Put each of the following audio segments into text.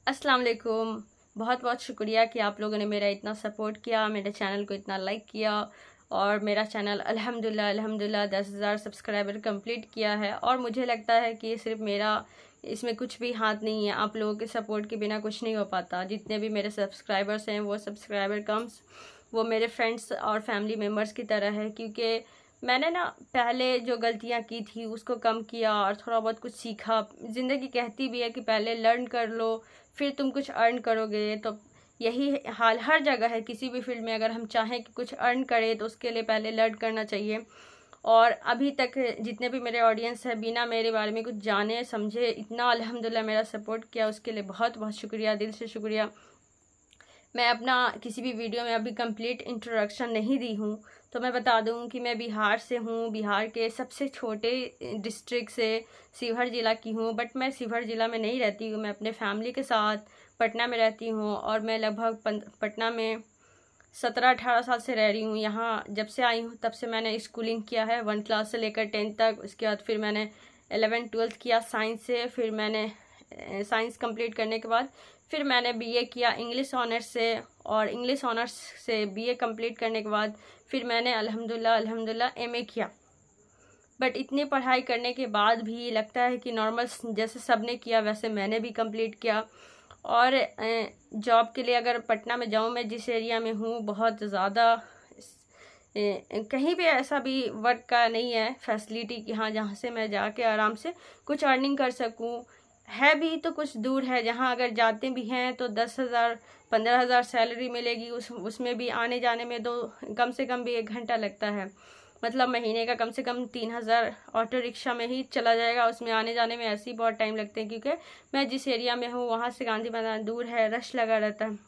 अस्सलाम वालेकुम। बहुत बहुत शुक्रिया कि आप लोगों ने मेरा इतना सपोर्ट किया, मेरे चैनल को इतना लाइक किया और मेरा चैनल अल्हम्दुलिल्लाह 10,000 सब्सक्राइबर कंप्लीट किया है। और मुझे लगता है कि सिर्फ मेरा इसमें कुछ भी हाथ नहीं है, आप लोगों के सपोर्ट के बिना कुछ नहीं हो पाता। जितने भी मेरे सब्सक्राइबर्स हैं वो सब्सक्राइबर कम्स वो मेरे फ्रेंड्स और फैमिली मेम्बर्स की तरह है, क्योंकि मैंने ना पहले जो गलतियां की थी उसको कम किया और थोड़ा बहुत कुछ सीखा। ज़िंदगी कहती भी है कि पहले लर्न कर लो फिर तुम कुछ अर्न करोगे। तो यही हाल हर जगह है, किसी भी फील्ड में अगर हम चाहें कि कुछ अर्न करें तो उसके लिए पहले लर्न करना चाहिए। और अभी तक जितने भी मेरे ऑडियंस है बिना मेरे बारे में कुछ जाने समझे इतना अल्हम्दुलिल्लाह मेरा सपोर्ट किया, उसके लिए बहुत बहुत शुक्रिया, दिल से शुक्रिया। मैं अपना किसी भी वीडियो में अभी कंप्लीट इंट्रोडक्शन नहीं दी हूँ, तो मैं बता दूँ कि मैं बिहार से हूँ, बिहार के सबसे छोटे डिस्ट्रिक्ट से शिवहर ज़िला की हूँ। बट मैं शिवहर ज़िला में नहीं रहती हूँ, मैं अपने फैमिली के साथ पटना में रहती हूँ। और मैं लगभग पटना में 17-18 साल से रह रही हूँ। यहाँ जब से आई हूँ तब से मैंने स्कूलिंग किया है 1 क्लास से लेकर 10th तक। उसके बाद फिर मैंने 11th-12th किया साइंस से। फिर मैंने साइंस कंप्लीट करने के बाद फिर मैंने बीए किया इंग्लिश ऑनर्स से। और इंग्लिश ऑनर्स से बीए कंप्लीट करने के बाद फिर मैंने अल्हम्दुलिल्लाह एमए किया। बट इतनी पढ़ाई करने के बाद भी लगता है कि नॉर्मल जैसे सबने किया वैसे मैंने भी कंप्लीट किया। और जॉब के लिए अगर पटना में जाऊँ, मैं जिस एरिया में हूँ बहुत ज़्यादा कहीं भी ऐसा भी वर्क का नहीं है फैसिलिटी कि हाँ जहाँ से मैं जाके आराम से कुछ अर्निंग कर सकूँ। है भी तो कुछ दूर है, जहाँ अगर जाते भी हैं तो 10,000 15,000 सैलरी मिलेगी, उसमें भी आने जाने में तो कम से कम भी 1 घंटा लगता है। मतलब महीने का कम से कम 3,000 ऑटो रिक्शा में ही चला जाएगा, उसमें आने जाने में ऐसे ही बहुत टाइम लगते हैं। क्योंकि मैं जिस एरिया में हूँ वहाँ से गांधी मैदान दूर है, रश लगा रहता है।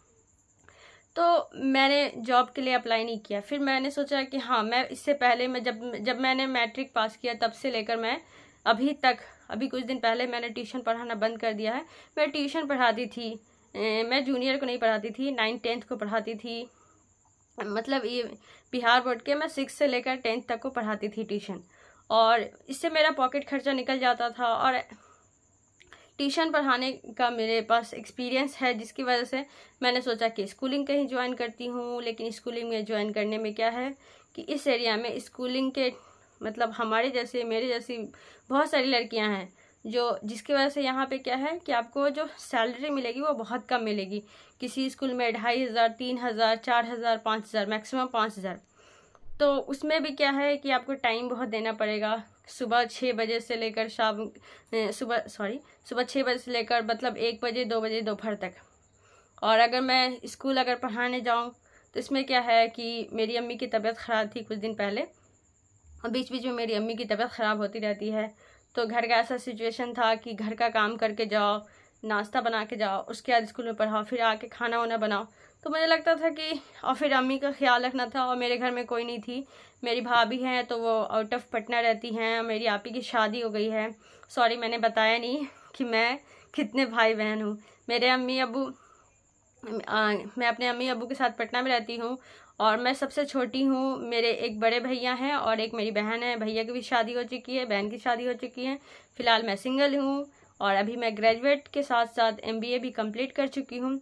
तो मैंने जॉब के लिए अप्लाई नहीं किया। फिर मैंने सोचा कि हाँ मैं इससे पहले मैं जब मैंने मैट्रिक पास किया तब से लेकर मैं अभी तक, अभी कुछ दिन पहले मैंने ट्यूशन पढ़ाना बंद कर दिया है। मैं ट्यूशन पढ़ाती थी, मैं जूनियर को नहीं पढ़ाती थी, 9th-10th को पढ़ाती थी। मतलब ये बिहार बोर्ड के मैं 6 से लेकर 10th तक को पढ़ाती थी ट्यूशन। और इससे मेरा पॉकेट खर्चा निकल जाता था और ट्यूशन पढ़ाने का मेरे पास एक्सपीरियंस है, जिसकी वजह से मैंने सोचा कि स्कूलिंग कहीं ज्वाइन करती हूँ। लेकिन स्कूलिंग में ज्वाइन करने में क्या है कि इस एरिया में स्कूलिंग के मतलब हमारे जैसे मेरे जैसी बहुत सारी लड़कियां हैं जो जिसकी वजह से यहाँ पे क्या है कि आपको जो सैलरी मिलेगी वो बहुत कम मिलेगी। किसी स्कूल में 2,500, 3,000, 4,000, 5,000, मैक्सिमम 5,000। तो उसमें भी क्या है कि आपको टाइम बहुत देना पड़ेगा। सुबह 6 बजे से लेकर सुबह 6 बजे से लेकर मतलब 1 बजे 2 बजे दोपहर तक। और अगर मैं स्कूल अगर पढ़ाने जाऊं तो इसमें क्या है कि मेरी अम्मी की तबीयत ख़राब थी कुछ दिन पहले, और बीच बीच में मेरी अम्मी की तबीयत ख़राब होती रहती है। तो घर का ऐसा सिचुएशन था कि घर का काम करके जाओ, नाश्ता बना के जाओ, उसके बाद स्कूल में पढ़ाओ, फिर आके खाना वाना बनाओ। तो मुझे लगता था कि और फिर अम्मी का ख्याल रखना था और मेरे घर में कोई नहीं थी। मेरी भाभी हैं तो वो आउट ऑफ पटना रहती हैं, मेरी आपी की शादी हो गई है। सॉरी मैंने बताया नहीं कि मैं कितने भाई बहन हूँ। मेरे अम्मी अबू मैं अपने अम्मी अबू के साथ पटना में रहती हूँ और मैं सबसे छोटी हूँ। मेरे एक बड़े भैया हैं और एक मेरी बहन है। भैया की भी शादी हो चुकी है, बहन की शादी हो चुकी है। फिलहाल मैं सिंगल हूँ और अभी मैं ग्रेजुएट के साथ साथ MBA भी कंप्लीट कर चुकी हूँ।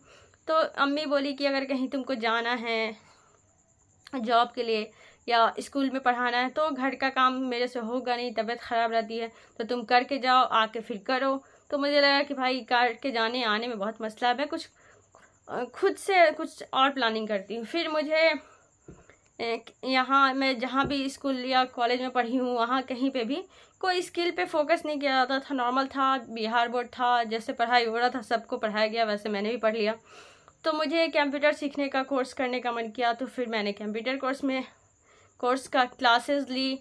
तो अम्मी बोली कि अगर कहीं तुमको जाना है जॉब के लिए या स्कूल में पढ़ाना है तो घर का काम मेरे से होगा नहीं, तबीयत ख़राब रहती है, तो तुम करके जाओ, आके फिर करो। तो मुझे लगा कि भाई करके जाने आने में बहुत मसला है, मैं कुछ खुद से कुछ और प्लानिंग करती हूँ। फिर मुझे यहाँ मैं जहाँ भी स्कूल या कॉलेज में पढ़ी हूँ वहाँ कहीं पे भी कोई स्किल पे फोकस नहीं किया जाता था। नॉर्मल था, बिहार बोर्ड था, जैसे पढ़ाई हो रहा था सबको पढ़ाया गया वैसे मैंने भी पढ़ लिया। तो मुझे कंप्यूटर सीखने का कोर्स करने का मन किया, तो फिर मैंने कंप्यूटर कोर्स का क्लासेस ली।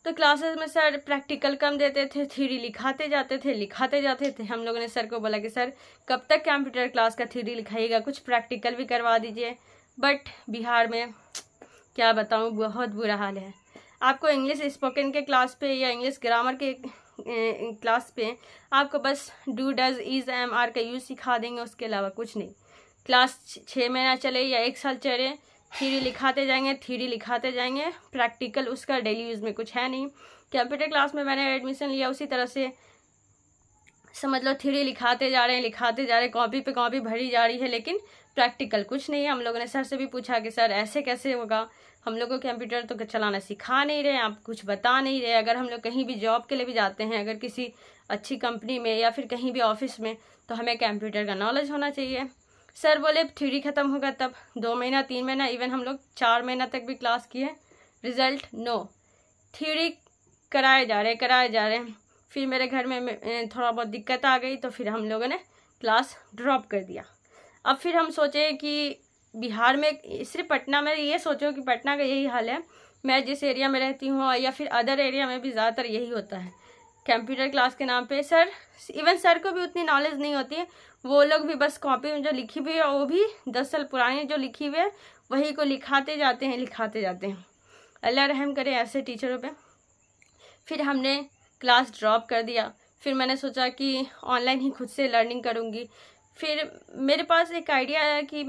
तो क्लासेस में सर प्रैक्टिकल कम देते थे, थ्योरी लिखाते जाते थे। हम लोगों ने सर को बोला कि सर कब तक कंप्यूटर क्लास का थ्योरी लिखाइएगा, कुछ प्रैक्टिकल भी करवा दीजिए। बट बिहार में क्या बताऊँ बहुत बुरा हाल है। आपको इंग्लिश स्पोकन के क्लास पे या इंग्लिश ग्रामर के क्लास पे आपको बस do does is am are का यूज़ सिखा देंगे, उसके अलावा कुछ नहीं। क्लास 6 महीना चले या 1 साल चले, थ्योरी लिखाते जाएंगे, प्रैक्टिकल उसका डेली यूज़ में कुछ है नहीं। कंप्यूटर क्लास में मैंने एडमिशन लिया उसी तरह से समझ लो थ्योरी लिखाते जा रहे हैं, कॉपी पे कॉपी भरी जा रही है, लेकिन प्रैक्टिकल कुछ नहीं है। हम लोगों ने सर से भी पूछा कि सर ऐसे कैसे होगा, हम लोग को कंप्यूटर तो चलाना सिखा नहीं रहे, आप कुछ बता नहीं रहे। अगर हम लोग कहीं भी जॉब के लिए भी जाते हैं, अगर किसी अच्छी कंपनी में या फिर कहीं भी ऑफिस में, तो हमें कंप्यूटर का नॉलेज होना चाहिए। सर बोले थ्योरी खत्म होगा तब। 2 महीना 3 महीना इवन हम लोग 4 महीना तक भी क्लास किए, रिजल्ट नो। थ्योरी कराए जा रहे हैं। फिर मेरे घर में थोड़ा बहुत दिक्कत आ गई, तो फिर हम लोगों ने क्लास ड्रॉप कर दिया। अब फिर हम सोचे कि बिहार में, सिर्फ पटना में, ये सोचो कि पटना का यही हाल है, मैं जिस एरिया में रहती हूँ या फिर अदर एरिया में भी ज़्यादातर यही होता है। कंप्यूटर क्लास के नाम पे इवन सर को भी उतनी नॉलेज नहीं होती है। वो लोग भी बस कॉपी में जो लिखी हुई है, वो भी 10 साल पुरानी जो लिखी हुई है, वही को लिखाते जाते हैं। अल्लाह रहम करे ऐसे टीचरों पे। फिर हमने क्लास ड्रॉप कर दिया। फिर मैंने सोचा कि ऑनलाइन ही खुद से लर्निंग करूँगी। फिर मेरे पास एक आइडिया आया कि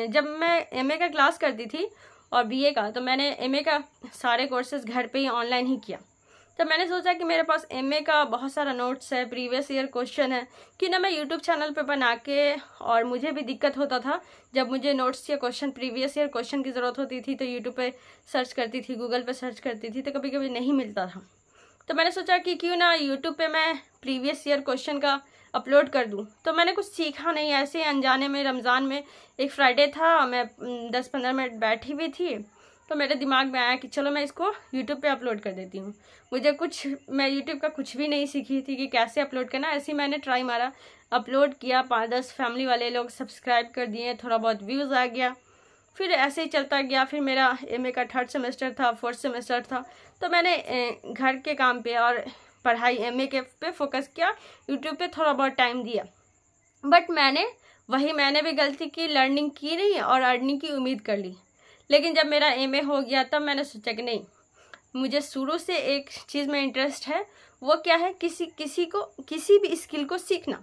जब मैं एमए का क्लास करती थी और बीए का, तो मैंने एमए का सारे कोर्सेज घर पे ही ऑनलाइन ही किया। तो मैंने सोचा कि मेरे पास एमए का बहुत सारा नोट्स है, प्रीवियस ईयर क्वेश्चन है, कि ना मैं यूट्यूब चैनल पे बना के, और मुझे भी दिक्कत होता था जब मुझे नोट्स या क्वेश्चन, प्रीवियस ईयर क्वेश्चन की ज़रूरत होती थी, तो यूट्यूब पे सर्च करती थी, गूगल पे सर्च करती थी, तो कभी कभी नहीं मिलता था। तो मैंने सोचा कि क्यों ना यूट्यूब पे मैं प्रीवियस ईयर क्वेश्चन का अपलोड कर दूं। तो मैंने कुछ सीखा नहीं, ऐसे ही अनजाने में। रमज़ान में एक फ्राइडे था, मैं 10-15 मिनट बैठी हुई थी, तो मेरे दिमाग में आया कि चलो मैं इसको यूट्यूब पे अपलोड कर देती हूँ। मैं यूट्यूब का कुछ भी नहीं सीखी थी कि कैसे अपलोड करना। ऐसे ही मैंने ट्राई मारा, अपलोड किया, 5-10 फैमिली वाले लोग सब्सक्राइब कर दिए, थोड़ा बहुत व्यूज़ आ गया। फिर ऐसे ही चलता गया। फिर मेरा एमए का 3rd सेमेस्टर था, 4th सेमेस्टर था, तो मैंने घर के काम पे और पढ़ाई एमए के पे फोकस किया, यूट्यूब पे थोड़ा बहुत टाइम दिया। बट मैंने भी गलती की, लर्निंग की नहीं और अर्निंग की उम्मीद कर ली। लेकिन जब मेरा एमए हो गया, तब मैंने सोचा कि नहीं, मुझे शुरू से एक चीज़ में इंटरेस्ट है। वो क्या है, किसी भी स्किल को सीखना।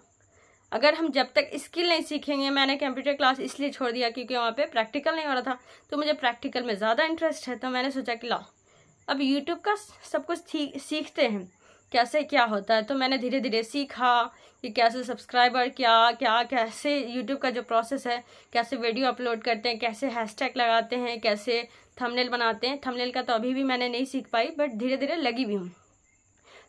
अगर हम जब तक स्किल नहीं सीखेंगे, मैंने कंप्यूटर क्लास इसलिए छोड़ दिया क्योंकि वहाँ पे प्रैक्टिकल नहीं हो रहा था, तो मुझे प्रैक्टिकल में ज़्यादा इंटरेस्ट है। तो मैंने सोचा कि लाओ अब यूट्यूब का सब कुछ सीखते हैं, कैसे क्या होता है। तो मैंने धीरे धीरे सीखा कि कैसे सब्सक्राइबर, कैसे यूट्यूब का जो प्रोसेस है, कैसे वीडियो अपलोड करते हैं, कैसे हैशटैग लगाते हैं, कैसे थंबनेल बनाते हैं। थंबनेल का तो अभी भी मैंने नहीं सीख पाई, बट धीरे धीरे लगी भी हूँ।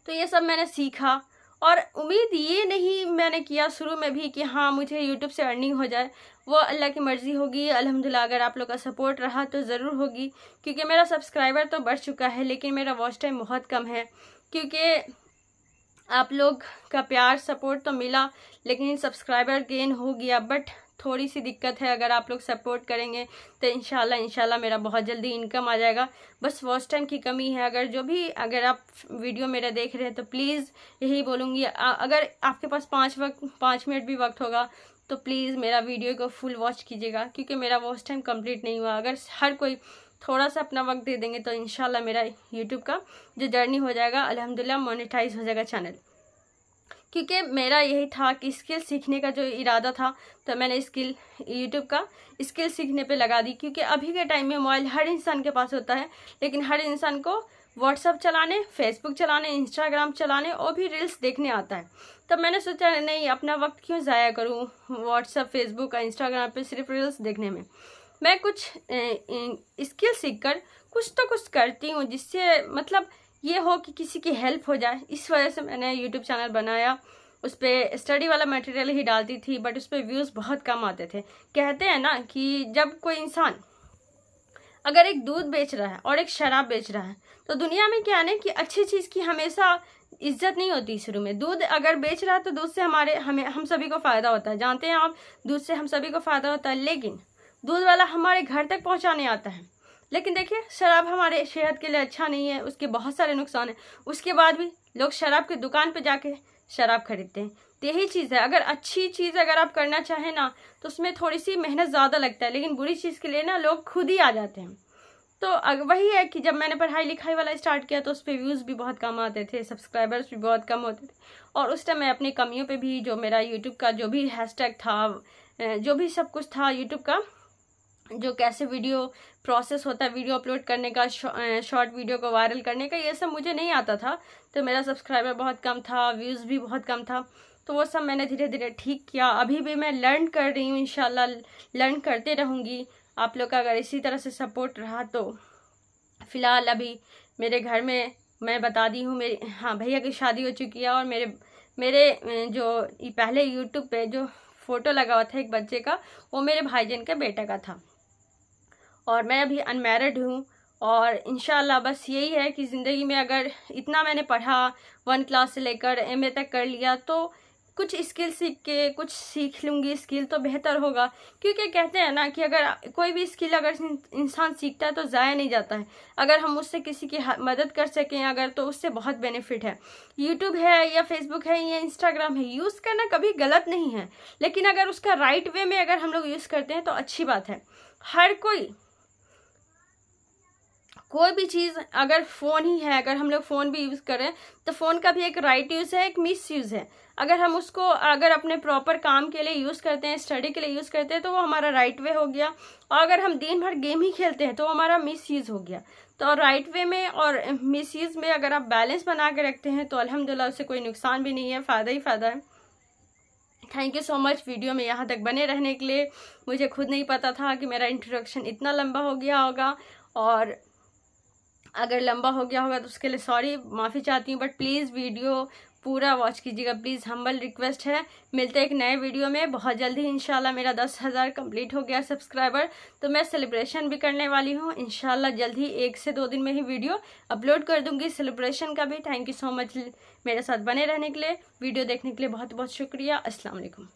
तो ये सब मैंने सीखा, और उम्मीद ये नहीं मैंने किया शुरू में भी कि हाँ मुझे यूट्यूब से अर्निंग हो जाए। वो अल्लाह की मर्ज़ी होगी। अल्हम्दुलिल्लाह अगर आप लोग का सपोर्ट रहा तो ज़रूर होगी, क्योंकि मेरा सब्सक्राइबर तो बढ़ चुका है, लेकिन मेरा वॉच टाइम बहुत कम है। क्योंकि आप लोग का प्यार सपोर्ट तो मिला, लेकिन सब्सक्राइबर गेन हो गया, बट थोड़ी सी दिक्कत है। अगर आप लोग सपोर्ट करेंगे तो इंशाल्लाह मेरा बहुत जल्दी इनकम आ जाएगा। बस वॉच टाइम की कमी है। अगर आप वीडियो मेरा देख रहे हैं तो प्लीज़ यही बोलूँगी, अगर आपके पास 5 मिनट भी वक्त होगा तो प्लीज़ मेरा वीडियो को फुल वॉच कीजिएगा, क्योंकि मेरा वॉच टाइम कंप्लीट नहीं हुआ। अगर हर कोई थोड़ा सा अपना वक्त दे देंगे तो इंशाल्लाह मेरा यूट्यूब का जो जर्नी हो जाएगा, अल्हम्दुलिल्लाह मोनेटाइज हो जाएगा चैनल। क्योंकि मेरा यही था कि स्किल सीखने का जो इरादा था, तो मैंने यूट्यूब का स्किल सीखने पे लगा दी। क्योंकि अभी के टाइम में मोबाइल हर इंसान के पास होता है, लेकिन हर इंसान को व्हाट्सअप चलाने, फेसबुक चलाने, इंस्टाग्राम चलाने और भी रील्स देखने आता है। तब मैंने सोचा नहीं, अपना वक्त क्यों ज़ाया करूँ व्हाट्सअप, फेसबुक और इंस्टाग्राम पे सिर्फ रील्स देखने में। मैं कुछ स्किल सीखकर कुछ तो कुछ करती हूँ, जिससे मतलब ये हो कि किसी की हेल्प हो जाए। इस वजह से मैंने यूट्यूब चैनल बनाया। उस पर स्टडी वाला मटेरियल ही डालती थी, बट उस पर व्यूज़ बहुत कम आते थे। कहते हैं ना कि जब कोई इंसान अगर एक दूध बेच रहा है और एक शराब बेच रहा है, तो दुनिया में क्या है ना कि अच्छी चीज़ की हमेशा इज्जत नहीं होती शुरू में। दूध अगर बेच रहा है तो दूध से हम सभी को फ़ायदा होता है। जानते हैं आप, दूध से हम सभी को फ़ायदा होता है, लेकिन दूध वाला हमारे घर तक पहुँचाने आता है। लेकिन देखिए, शराब हमारे सेहत के लिए अच्छा नहीं है, उसके बहुत सारे नुकसान हैं। उसके बाद भी लोग शराब की दुकान पे जाके शराब खरीदते हैं। तो यही चीज़ है, अगर अच्छी चीज़ अगर आप करना चाहें ना, तो उसमें थोड़ी सी मेहनत ज़्यादा लगता है, लेकिन बुरी चीज़ के लिए ना लोग खुद ही आ जाते हैं। तो वही है कि जब मैंने पढ़ाई लिखाई वाला स्टार्ट किया तो उस पर व्यूज़ भी बहुत कम आते थे, सब्सक्राइबर्स भी बहुत कम होते थे। और उस टाइम मैं अपनी कमियों पे भी, जो मेरा यूट्यूब का जो भी हैशटैग था, जो भी सब कुछ था यूट्यूब का, जो कैसे वीडियो प्रोसेस होता है वीडियो अपलोड करने का, शॉर्ट वीडियो को वायरल करने का, ये सब मुझे नहीं आता था। तो मेरा सब्सक्राइबर बहुत कम था, व्यूज़ भी बहुत कम था। तो वो सब मैंने धीरे धीरे ठीक किया। अभी भी मैं लर्न कर रही हूँ, इंशाल्लाह लर्न करते रहूँगी। आप लोग का अगर इसी तरह से सपोर्ट रहा तो फ़िलहाल अभी मेरे घर में मैं बता दी हूँ, मेरी भैया की शादी हो चुकी है और मेरे जो पहले यूट्यूब पे जो फ़ोटो लगा हुआ था एक बच्चे का, वो मेरे भाईजान के बेटे का था और मैं अभी अनमैरिड हूँ। और इंशाल्लाह बस यही है कि ज़िंदगी में अगर इतना मैंने पढ़ा, 1 क्लास से लेकर MA तक कर लिया, तो कुछ स्किल सीख के कुछ सीख लूँगी स्किल तो बेहतर होगा। क्योंकि कहते हैं ना कि अगर कोई भी स्किल अगर इंसान सीखता है तो ज़ाया नहीं जाता है। अगर हम उससे किसी की मदद कर सकें अगर, तो उससे बहुत बेनिफिट है। यूट्यूब है या फेसबुक है या इंस्टाग्राम है, यूज़ करना कभी गलत नहीं है, लेकिन अगर उसका राइट वे में अगर हम लोग यूज़ करते हैं तो अच्छी बात है। हर कोई भी चीज़, अगर फ़ोन ही है, अगर हम लोग फ़ोन भी यूज़ करें तो फ़ोन का भी एक राइट यूज़ है, एक मिस यूज़ है। अगर हम उसको अगर अपने प्रॉपर काम के लिए यूज़ करते हैं, स्टडी के लिए यूज़ करते हैं, तो वो हमारा राइट वे हो गया। और अगर हम दिन भर गेम ही खेलते हैं तो हमारा मिस यूज़ हो गया। तो राइट वे में और मिस यूज़ में अगर आप बैलेंस बना के रखते हैं तो अल्हम्दुलिल्लाह उससे कोई नुकसान भी नहीं है, फ़ायदा ही फ़ायदा है। Thank you so much video में यहाँ तक बने रहने के लिए। मुझे खुद नहीं पता था कि मेरा इंट्रोडक्शन इतना लंबा हो गया होगा, और अगर लंबा हो गया होगा तो उसके लिए सॉरी, माफ़ी चाहती हूँ। बट प्लीज़ वीडियो पूरा वॉच कीजिएगा, प्लीज़, हम्बल रिक्वेस्ट है। मिलते हैं एक नए वीडियो में बहुत जल्दी इंशाल्लाह। मेरा 10,000 कंप्लीट हो गया सब्सक्राइबर, तो मैं सेलिब्रेशन भी करने वाली हूँ इंशाल्लाह। जल्द ही 1 से 2 दिन में ही वीडियो अपलोड कर दूँगी सेलिब्रेशन का भी। थैंक यू सो मच मेरे साथ बने रहने के लिए। वीडियो देखने के लिए बहुत बहुत शुक्रिया। अस्सलाम वालेकुम।